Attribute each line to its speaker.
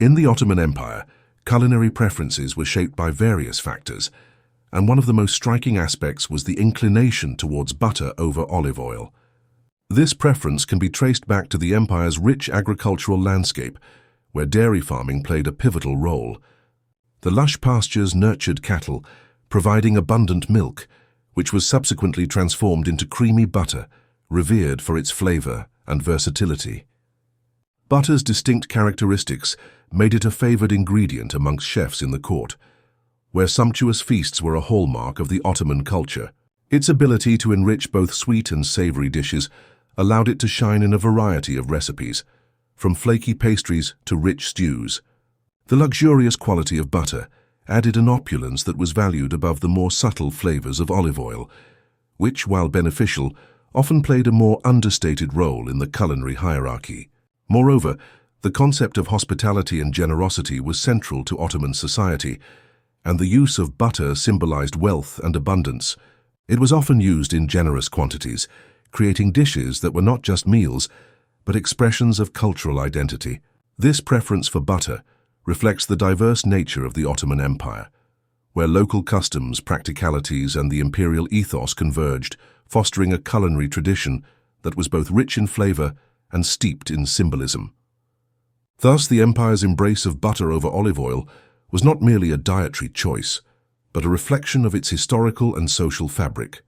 Speaker 1: In the Ottoman Empire, culinary preferences were shaped by various factors, and one of the most striking aspects was the inclination towards butter over olive oil. This preference can be traced back to the empire's rich agricultural landscape, where dairy farming played a pivotal role. The lush pastures nurtured cattle, providing abundant milk, which was subsequently transformed into creamy butter, revered for its flavor and versatility. Butter's distinct characteristics made it a favored ingredient amongst chefs in the court, where sumptuous feasts were a hallmark of the Ottoman culture. Its ability to enrich both sweet and savory dishes allowed it to shine in a variety of recipes, from flaky pastries to rich stews. The luxurious quality of butter added an opulence that was valued above the more subtle flavors of olive oil, which, while beneficial, often played a more understated role in the culinary hierarchy. Moreover, the concept of hospitality and generosity was central to Ottoman society, and the use of butter symbolized wealth and abundance. It was often used in generous quantities, creating dishes that were not just meals, but expressions of cultural identity. This preference for butter reflects the diverse nature of the Ottoman Empire, where local customs, practicalities, and the imperial ethos converged, fostering a culinary tradition that was both rich in flavor and steeped in symbolism. Thus, the empire's embrace of butter over olive oil was not merely a dietary choice, but a reflection of its historical and social fabric.